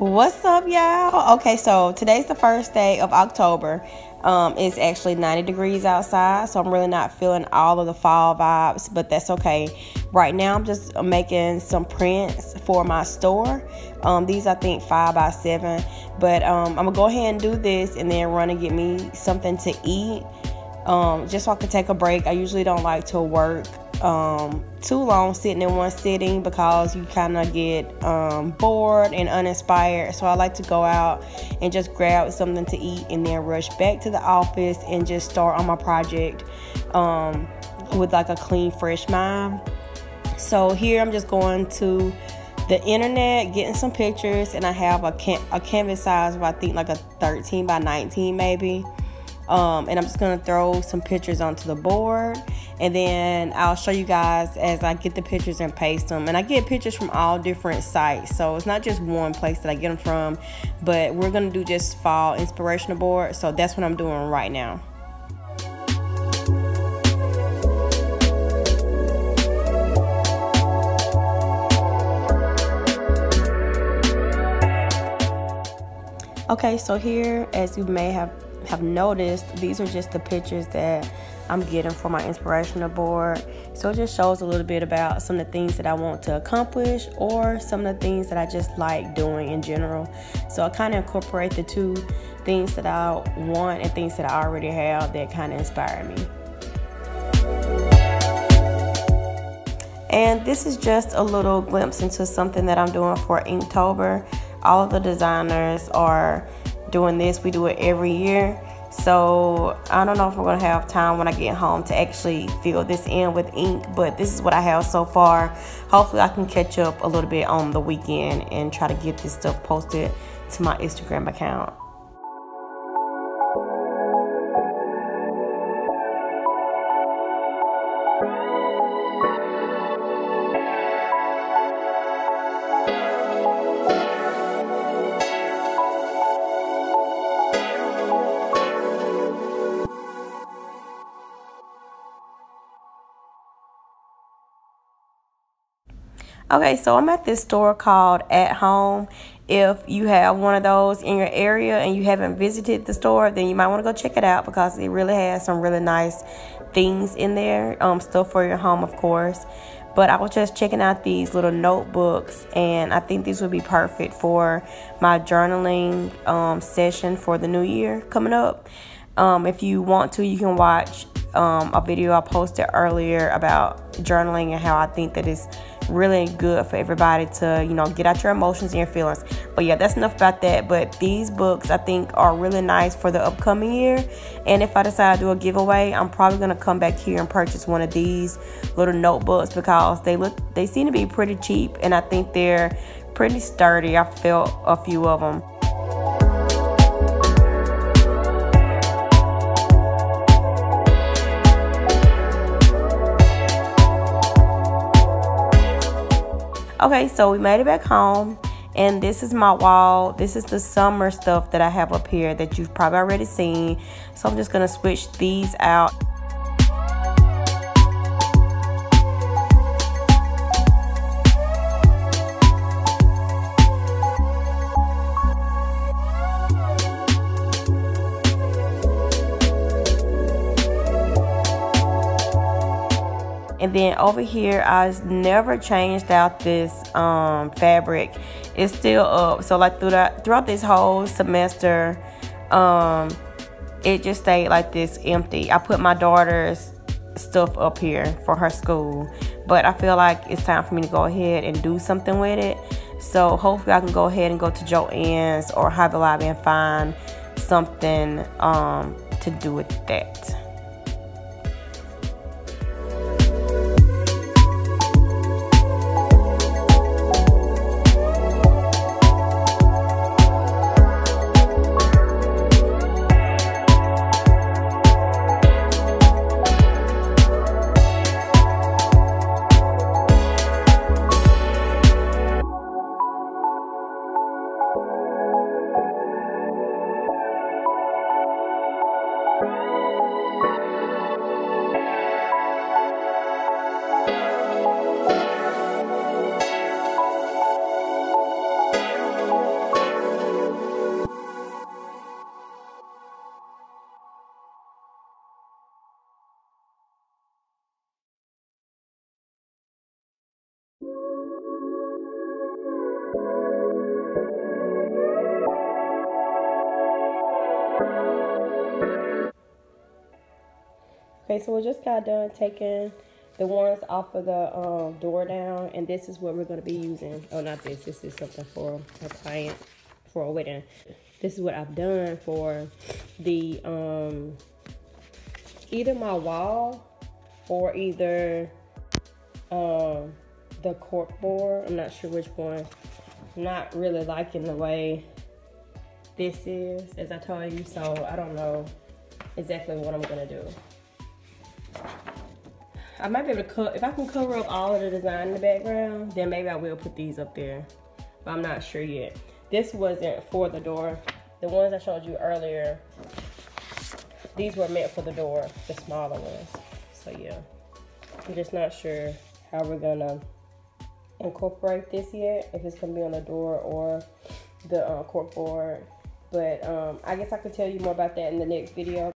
What's up, y'all? Okay, so today's the first day of October. It's actually 90 degrees outside, so I'm really not feeling all of the fall vibes, but that's okay. Right now, I'm just making some prints for my store. These, I think, 5x7, but I'm gonna go ahead and do this and then run and get me something to eat, just so I can take a break. I usually don't like to work too long sitting in one sitting because you kind of get bored and uninspired. So I like to go out and just grab something to eat and then rush back to the office and just start on my project with like a clean, fresh mind. So here I'm just going to the internet, getting some pictures, and I have a canvas size of, I think, like a 13 by 19 maybe. And I'm just going to throw some pictures onto the board, and then I'll show you guys as I get the pictures and paste them. And I get pictures from all different sites, so it's not just one place that I get them from, but we're going to do just fall inspirational board, so that's what I'm doing right now. Okay, so here, as you may have noticed, these are just the pictures that I'm getting for my inspirational board. So it just shows a little bit about some of the things that I want to accomplish or some of the things that I just like doing in general. So I kind of incorporate the two things that I want and things that I already have that kind of inspire me. And this is just a little glimpse into something that I'm doing for Inktober. All of the designers are doing this. We do it every year. So I don't know if we're gonna have time when I get home to actually fill this in with ink, but this is what I have so far. Hopefully I can catch up a little bit on the weekend and try to get this stuff posted to my Instagram account. Okay, so I'm at this store called At Home. If you have one of those in your area and you haven't visited the store, then you might want to go check it out because it really has some really nice things in there. Stuff for your home, of course. But I was just checking out these little notebooks, and I think these would be perfect for my journaling session for the new year coming up. If you want to, you can watch a video I posted earlier about journaling and how I think that it's really good for everybody to, get out your emotions and your feelings. But yeah, that's enough about that. But these books I think are really nice for the upcoming year. And if I decide to do a giveaway, I'm probably going to come back here and purchase one of these little notebooks because they seem to be pretty cheap, and I think they're pretty sturdy. I felt a few of them. Okay, so we made it back home, and this is my wall. This is the summer stuff that I have up here that you've probably already seen. So I'm just gonna switch these out. And then over here, I never changed out this fabric. It's still up. So like throughout this whole semester, it just stayed like this empty. I put my daughter's stuff up here for her school, but I feel like it's time for me to go ahead and do something with it. So hopefully I can go ahead and go to Joann's or Hobby Lobby and find something to do with that. Okay, so we just got done taking the ones off of the door down, and this is what we're going to be using. Oh, not this. This is something for a client for a wedding. This is what I've done for the either my wall or either the cork board. I'm not sure which one. I'm not really liking the way this is, as I told you, so I don't know exactly what I'm gonna do. I might be able to if I can cover up all of the design in the background, then maybe I will put these up there, but I'm not sure yet. This wasn't for the door. The ones I showed you earlier, these were meant for the door, the smaller ones. So yeah, I'm just not sure how we're gonna incorporate this yet, if it's gonna be on the door or the cork board. But I guess I could tell you more about that in the next video.